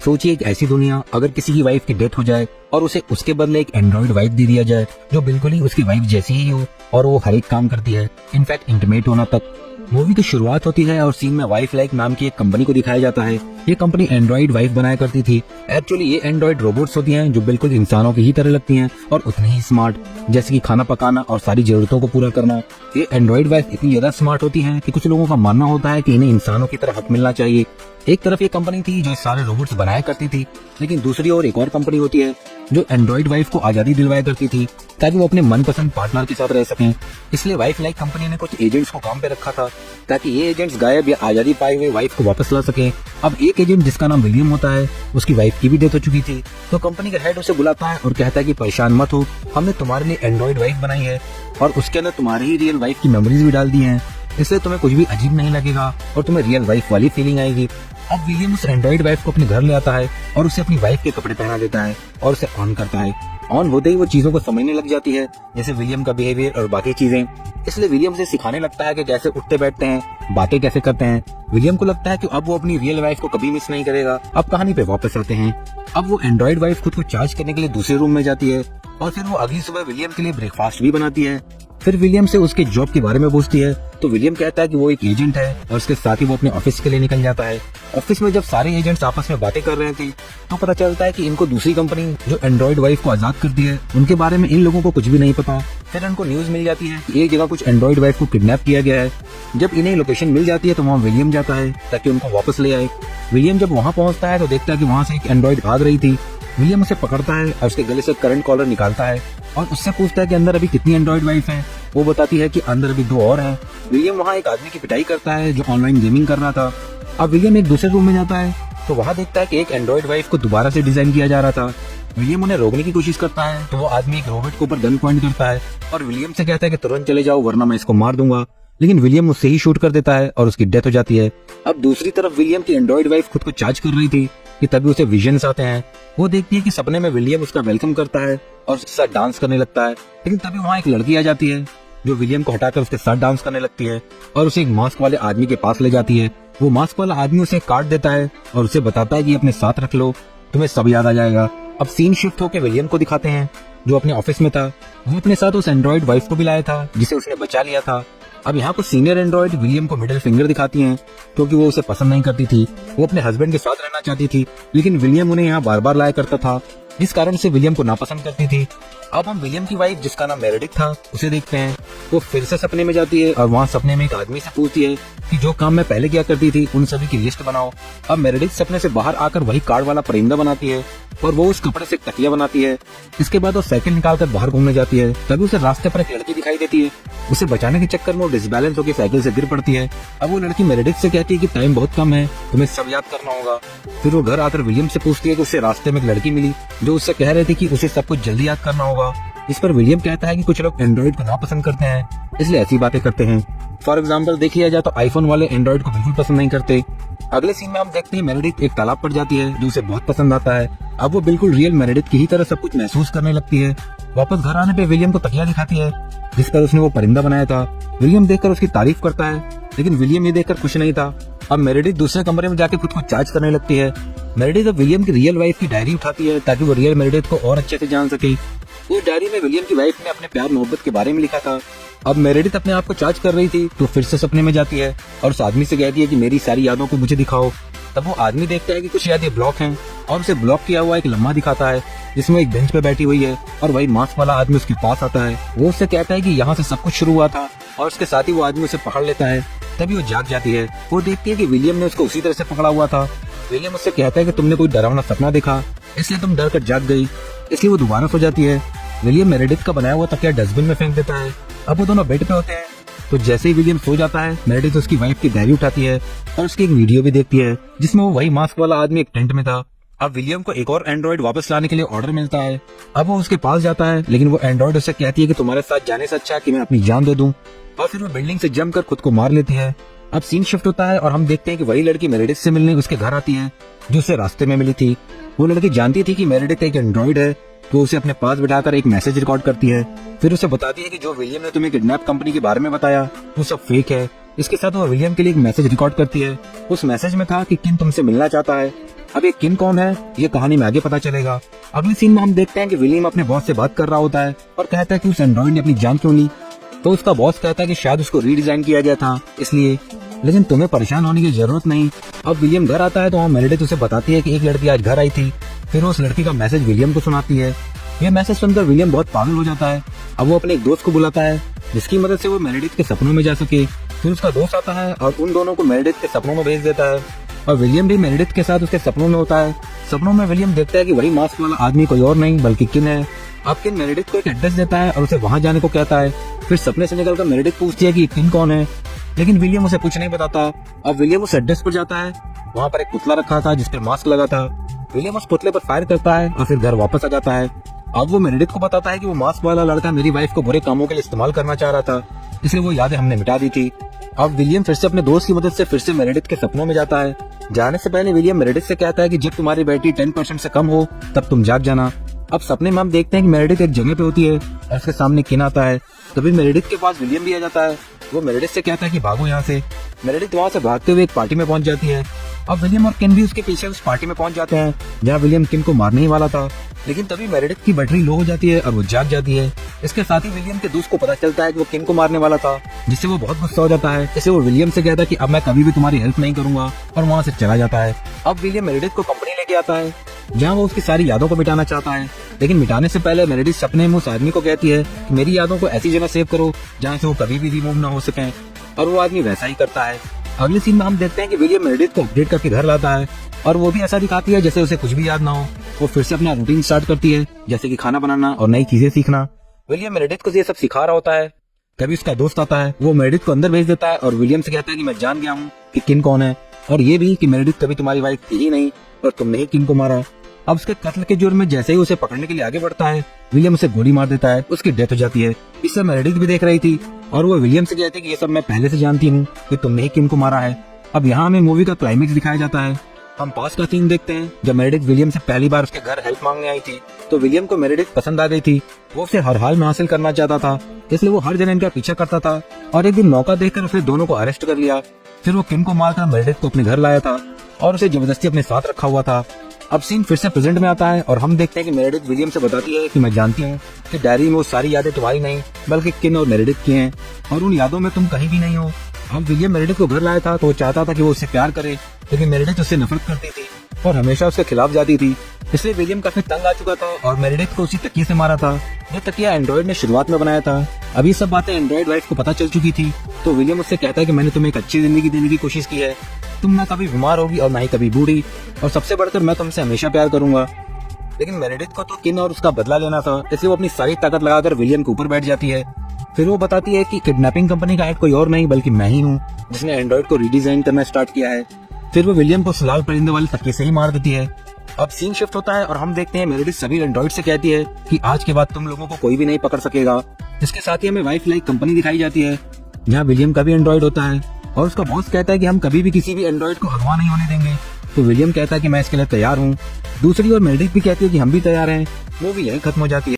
सोचिए एक ऐसी दुनिया, अगर किसी की वाइफ की डेथ हो जाए और उसे उसके बदले एक एंड्रॉइड वाइफ दे दिया जाए जो बिल्कुल ही उसकी वाइफ जैसी ही हो और वो हर एक काम करती है, इनफैक्ट इंटीमेट होना तक। मूवी की शुरुआत होती है और सीन में वाइफ लाइक नाम की एक कंपनी को दिखाया जाता है। ये कंपनी एंड्रॉइड वाइफ बनाया करती थी। एक्चुअली ये एंड्रॉइड रोबोट्स होती हैं जो बिल्कुल इंसानों की ही तरह लगती हैं और उतनी ही स्मार्ट, जैसे कि खाना पकाना और सारी जरूरतों को पूरा करना। ये एंड्रॉइड वाइफ इतनी ज्यादा स्मार्ट होती हैं कि कुछ लोगों का मानना होता है कि इन्हें इंसानों की तरह हक मिलना चाहिए। एक तरफ ये कंपनी थी जो सारे रोबोट्स बनाया करती थी, लेकिन दूसरी ओर एक और कंपनी होती है जो एंड्रॉइड वाइफ को आजादी दिलवाया करती थी ताकि वो अपने मनपसंद पार्टनर के साथ रह सकें। इसलिए वाइफ लाइक कंपनी ने कुछ एजेंट्स को काम पे रखा था ताकि ये एजेंट्स गायब या आजादी पाए हुए वाइफ को वापस ला सकें। अब एक एजेंट जिसका नाम विलियम होता है, उसकी वाइफ की भी डेथ हो चुकी थी, तो कंपनी का हेड उसे बुलाता है और कहता है कि परेशान मत हो, हमने तुम्हारे लिए एंड्रॉइड वाइफ बनाई है और उसके अंदर तुम्हारी ही रियल वाइफ की मेमोरीज भी डाल दी हैं, इसलिए तुम्हें कुछ भी अजीब नहीं लगेगा और तुम्हें रियल वाइफ वाली फीलिंग आएगी। अब विलियम उस एंड्रॉइड वाइफ को अपने घर ले आता है और उसे अपनी वाइफ के कपड़े पहना देता है और उसे ऑन करता है। ऑन होते ही वो चीजों को समझने लग जाती है, जैसे विलियम का बिहेवियर और बाकी चीजें। इसलिए विलियम से सिखाने लगता है कि कैसे उठते बैठते हैं, बातें कैसे करते हैं। विलियम को लगता है कि अब वो अपनी रियल वाइफ को कभी मिस नहीं करेगा। अब कहानी पे वापस आते हैं। अब वो एंड्रॉइड वाइफ खुद को चार्ज करने के लिए दूसरे रूम में जाती है और फिर वो अगली सुबह विलियम के लिए ब्रेकफास्ट भी बनाती है। फिर विलियम से उसके जॉब के बारे में पूछती है, तो विलियम कहता है कि वो एक एजेंट है और उसके साथ ही वो अपने ऑफिस के लिए निकल जाता है। ऑफिस में जब सारे एजेंट्स आपस में बातें कर रहे थे तो पता चलता है कि इनको दूसरी कंपनी जो एंड्रॉइड वाइफ को आजाद करती है उनके बारे में इन लोगों को कुछ भी नहीं पता। फिर उनको न्यूज मिल जाती है कि एक जगह कुछ एंड्रॉइड वाइफ को किडनैप किया गया है। जब इन्हें लोकेशन मिल जाती है तो वहाँ विलियम जाता है ताकि उनको वापस ले आए। विलियम जब वहाँ पहुँचता है तो देखता है कि वहाँ से एक एंड्रॉइड भाग रही थी। विलियम उसे पकड़ता है और उसके गले से करंट कॉलर निकालता है और उससे पूछता है कि अंदर अभी कितनी एंड्रॉइड वाइफ हैं। वो बताती है कि अंदर अभी 2 और हैं। विलियम वहाँ एक आदमी की पिटाई करता है जो ऑनलाइन गेमिंग कर रहा था। अब विलियम एक दूसरे रूम में जाता है तो वहाँ देखता है कि एक एंड्रॉइड वाइफ को दोबारा से डिजाइन किया जा रहा था। विलियम उन्हें रोकने की कोशिश करता है तो वो आदमी एक रोबोट के ऊपर गन पॉइंट करता है और विलियम से कहता है कि तुरंत चले जाओ वरना मैं इसको मार दूंगा, लेकिन विलियम उससे ही शूट कर देता है और उसकी डेथ हो जाती है। अब दूसरी तरफ विलियम की एंड्रॉइड वाइफ खुद को चार्ज कर रही थी कि तभी उसे विजन्स आते हैं। वो देखती है कि सपने में विलियम उसका वेलकम करता है और उसके साथ डांस करने लगता है, लेकिन तभी वहाँ एक लड़की आ जाती है जो विलियम को हटाकर उसके साथ डांस करने लगती है और उसे एक मास्क वाले आदमी के पास ले जाती है। वो मास्क वाला आदमी उसे कार्ड देता है और उसे बताता है कि अपने साथ रख लो, तुम्हें सब याद आ जाएगा। अब सीन शिफ्ट होकर विलियम को दिखाते हैं जो अपने ऑफिस में था। वो अपने साथ उस एंड्रॉइड वाइफ को भी लाया था जिसे उसने बचा लिया था। अब यहाँ कुछ सीनियर एंड्रॉइड विलियम को मिडिल फिंगर दिखाती हैं क्योंकि वो उसे पसंद नहीं करती थी। वो अपने हस्बैंड के साथ रहना चाहती थी, लेकिन विलियम उन्हें यहाँ बार बार लाया करता था, जिस कारण से विलियम को नापसंद करती थी। अब हम विलियम की वाइफ जिसका नाम मेरेडिथ था उसे देखते हैं। वो फिर से सपने में जाती है और वहाँ सपने में एक आदमी से पूछती है कि जो काम मैं पहले किया करती थी उन सभी की लिस्ट बनाओ। अब मेरेडिथ सपने से बाहर आकर वही कार्ड वाला परिंदा बनाती है और वो उस कपड़े से तकिया बनाती है। इसके बाद वो साइकिल निकालकर बाहर घूमने जाती है। तभी उसे रास्ते पर एक लड़की दिखाई देती है। उसे बचाने के चक्कर में वो डिसबैलेंस होकर साइकिल से गिर पड़ती है। अब वो लड़की मेरेडिथ से कहती है कि टाइम बहुत कम है, तुम्हें सब याद करना होगा। फिर वो घर आकर विलियम से पूछती है कि उसे रास्ते में एक लड़की मिली जो उससे कह रही थी कि उसे सब कुछ जल्दी याद करना होगा। इस पर विलियम कहता है कि कुछ लोग एंड्रॉइड को नापसंद करते हैं, इसलिए ऐसी बातें करते हैं। फॉर एग्जाम्पल देख लिया जाए तो आईफोन वाले एंड्रॉइड को बिल्कुल पसंद नहीं करते। अगले सीन में हम देखते हैं मेरेडिथ एक तालाब पर जाती है जो उसे बहुत पसंद आता है। अब वो बिल्कुल रियल मेरेडिथ की ही तरह सब कुछ महसूस करने लगती है। वापस घर आने पे विलियम को तकिया दिखाती है जिस पर उसने वो परिंदा बनाया था। विलियम देखकर उसकी तारीफ करता है, लेकिन विलियम ये देखकर खुश नहीं था। अब मेरेडिथ दूसरे कमरे में जाके खुद को चार्ज करने लगती है। मेरेडिथ अब विलियम की रियल वाइफ की डायरी उठाती है ताकि वो रियल मेरेडिथ को और अच्छे से जान सके। उस डायरी में विलियम की वाइफ ने अपने प्यार मोहब्बत के बारे में लिखा था। अब मेरेडिथ अपने आप को चार्ज कर रही थी तो फिर से सपने में जाती है और उस आदमी से कहती है कि मेरी सारी यादों को मुझे दिखाओ। तब वो आदमी देखता है कि कुछ यादें ब्लॉक हैं और उसे ब्लॉक किया हुआ एक लम्हा दिखाता है जिसमें एक बेंच पे बैठी हुई है और वही मास्क वाला आदमी उसके पास आता है। वो उससे कहता है कि यहाँ से सब कुछ शुरू हुआ था और उसके साथ ही वो आदमी उसे पकड़ लेता है। तभी वो जाग जाती है। वो देखती है कि विलियम ने उसको उसी तरह से पकड़ा हुआ था। विलियम उससे कहता है कि तुमने कोई डरावना सपना देखा इसलिए तुम डर कर जाग गई, इसलिए वो दोबारा सो जाती है। विलियम मेरेडिथ का बनाया हुआ तकिया डस्टबिन में फेंक देता है। अब वो दोनों बेड पे होते हैं तो जैसे ही विलियम सो जाता है मेरेडिथ उसकी वाइफ की डायरी उठाती है और उसकी एक वीडियो भी देखती है जिसमें वो वही मास्क वाला आदमी एक टेंट में था। अब विलियम को एक और एंड्रॉइड वापस लाने के लिए ऑर्डर मिलता है। अब वो उसके पास जाता है, लेकिन वो एंड्रॉइड उससे कहती है कि तुम्हारे साथ जाने से अच्छा कि मैं अपनी जान दे दूं, और फिर वो बिल्डिंग से जम कर खुद को मार लेती है। अब सीन शिफ्ट होता है और हम देखते हैं कि वही लड़की मेरेडिथ से मिलने उसके घर आती है जो उसे रास्ते में मिली थी। वो लड़की जानती थी कि मेरेडिथ एक एंड्रॉइड है तो उसे अपने पास बिठाकर एक मैसेज रिकॉर्ड करती है। फिर उसे बताती है कि जो विलियम ने तुम्हें किडनैप कंपनी के बारे में बताया वो सब फेक है इसके साथ वो विलियम के लिए एक मैसेज रिकॉर्ड करती है। उस मैसेज में था कि किन तुमसे मिलना चाहता है। अब ये किन कौन है ये कहानी में आगे पता चलेगा। अगले सीन में हम देखते हैं कि विलियम अपने बॉस से बात कर रहा होता है और कहता है कि उस एंड्रॉइड ने अपनी जान क्यों ली। तो उसका बॉस कहता है कि शायद उसको रीडिजाइन किया गया था इसलिए, लेकिन तुम्हें परेशान होने की जरूरत नहीं। अब विलियम घर आता है तो वहाँ मेरेडिथ उसे बताती है कि एक लड़की आज घर आई थी। फिर वो उस लड़की का मैसेज विलियम को सुनाती है। यह मैसेज सुनकर विलियम बहुत पागल हो जाता है। अब वो अपने एक दोस्त को बुलाता है जिसकी मदद से वो मेरेडिथ के सपनों में जा सके। फिर उसका दोस्त आता है और उन दोनों को मेरेडिथ के सपनों में भेज देता है और विलियम भी मेरेडिथ के साथ उसके सपनों में होता है। सपनों में विलियम देखता है कि वही मास्क वाला आदमी कोई और नहीं बल्कि किन है। अब किन मेरेडिथ को एक एड्रेस देता है और उसे वहां जाने को कहता है। फिर सपने से निकलकर मेरेडिथ पूछती है कि किन कौन है, लेकिन विलियम उसे कुछ नहीं बताता। अब विलियम उस एड्रेस पर जाता है। वहाँ पर एक पुतला रखा था जिस पर मास्क लगा था। विलियम उस पुतले पर फायर करता है और फिर घर वापस आ जाता है। अब वो मेरेडिथ को बताता है कि वो मास्क वाला लड़का मेरी वाइफ को बुरे कामों के लिए इस्तेमाल करना चाह रहा था, इसलिए वो यादें हमने मिटा दी थी। अब विलियम फिर से अपने दोस्त की मदद से फिर से मेरेडिथ के सपनों में जाता है। जाने से पहले विलियम मेरेडिथ से कहता है कि जब तुम्हारी बैटरी 10% से कम हो तब तुम जाग जाना। अब सपने में हम देखते हैं कि मेरेडिथ एक जगह पे होती है और उसके सामने किन आता है। तभी मेरेडिथ के पास विलियम भी आ जाता है। वो मेरेडिथ से कहता है कि भागो यहाँ से। मेरेडिथ वहाँ से भागते हुए एक पार्टी में पहुंच जाती है। अब विलियम और किन भी उसके पीछे उस पार्टी में पहुंच जाते हैं जहाँ विलियम किन को मारने ही वाला था, लेकिन तभी मेरेडिथ की बैटरी लो हो जाती है और वो जाग जाती है। इसके साथ ही विलियम के दोस्त को पता चलता है कि वो किन को मारने वाला था, जिससे वो बहुत गुस्सा हो जाता है। इससे वो विलियम से कहता है कि अब मैं कभी भी तुम्हारी हेल्प नहीं करूंगा और वहाँ से चला जाता है। अब विलियम मेरेडिथ को कंपनी लेके आता है जहाँ वो उसकी सारी यादों को मिटाना चाहता है, लेकिन मिटाने से पहले मेरेडिथ सपने में उस आदमी को कहती है कि मेरी यादों को ऐसी जगह सेव करो जहाँ से वो कभी भी रिमूव ना हो सके, और वो आदमी वैसा ही करता है। अगले सीन में हम देखते हैं कि विलियम मेरेडिथ को अपडेट करके घर लाता है और वो भी ऐसा दिखाती है जैसे उसे कुछ भी याद ना हो। वो फिर से अपना रूटीन स्टार्ट करती है जैसे कि खाना बनाना और नई चीजें सीखना। विलियम मेरेडिथ को ये सब सिखा रहा होता है। तभी उसका दोस्त आता है। वो मेरेडिथ को अंदर भेज देता है और विलियम से कहता है कि मैं जान गया हूँ कि किन कौन है, और ये भी कि मेरेडिथ कभी तुम्हारी वाइफ थी ही नहीं और तुमने ही किन को मारा। अब उसके कत्ल के जुर्म में जैसे ही उसे पकड़ने के लिए आगे बढ़ता है विलियम उसे गोली मार देता है। उसकी डेथ हो जाती है। इससे मेरेडिथ भी देख रही थी और वो विलियम से कहती है कि ये सब मैं पहले से जानती हूँ कि तुमने ही किन को मारा है। अब यहाँ हमें मूवी का क्लाइमेक्स दिखाया जाता है। हम पास का सीन देखते हैं जब मेरेडिथ विलियम से पहली बार उसके घर हेल्प मांगने आई थी, तो विलियम को मेरेडिथ पसंद आ गई थी। वो उसे हर हाल में हासिल करना चाहता था, इसलिए वो हर जगह इनका पीछा करता था और एक दिन मौका देखकर उसने दोनों को अरेस्ट कर लिया। फिर वो किन को मारकर मेरेडिथ को अपने घर लाया था और उसे जबरदस्ती अपने साथ रखा हुआ था। अब सीन फिर से प्रेजेंट में आता है और हम देखते हैं कि मेरेडिथ विलियम से बताती है कि मैं जानती हूँ कि डायरी में वो सारी यादें तुम्हारी नहीं बल्कि किन और मेरेडिथ की हैं और उन यादों में तुम कहीं भी नहीं हो। अब विलियम मेरेडिथ को घर लाया था तो वो चाहता था कि वो उससे प्यार करे, लेकिन मेरेडिथ उससे नफरत करती थी और हमेशा उसके खिलाफ जाती थी। इसलिए विलियम काफी तंग आ चुका था और मेरेडिथ को उसी तकिए से मारा था। ये तकिया एंड्रॉइड ने शुरुआत में बनाया था। अभी सब बातें एंड्रॉइड वाइफ को पता चल चुकी थी, तो विलियम उससे कहता है कि मैंने तुम्हें एक अच्छी जिंदगी देने की कोशिश की है। तुम ना कभी बीमार होगी और ना ही कभी बूढ़ी, और सबसे बढ़कर मैं तुमसे हमेशा प्यार करूंगा। लेकिन मेरेडिथ को तो किन और उसका बदला लेना था, इसलिए वो अपनी सारी ताकत लगाकर विलियम के ऊपर बैठ जाती है। फिर वो बताती है कि किडनैपिंग कंपनी का हेड कोई और नहीं बल्कि मैं ही हूँ जिसने एंड्रॉइड को रीडिजाइन करना स्टार्ट किया है। फिर वो विलियम को लाल परिंदे वाले तकिए से ही मार देती है। अब सीन शिफ्ट होता है और हम देखते हैं मेरेडिथ सभी एंड्रॉइड से कहती है कि आज के बाद तुम लोगों को कोई भी नहीं पकड़ सकेगा। इसके साथ ही हमें वाइफ लाइक कंपनी दिखाई जाती है जहाँ विलियम का भी एंड्रॉइड होता है और उसका बॉस कहता है कि हम कभी भी किसी भी एंड्रॉइड को अगवा नहीं होने देंगे। तो विलियम कहता है कि मैं इसके लिए तैयार हूँ। दूसरी ओर मेरेडिथ भी कहती है कि हम भी तैयार हैं। मूवी यहीं खत्म हो जाती है।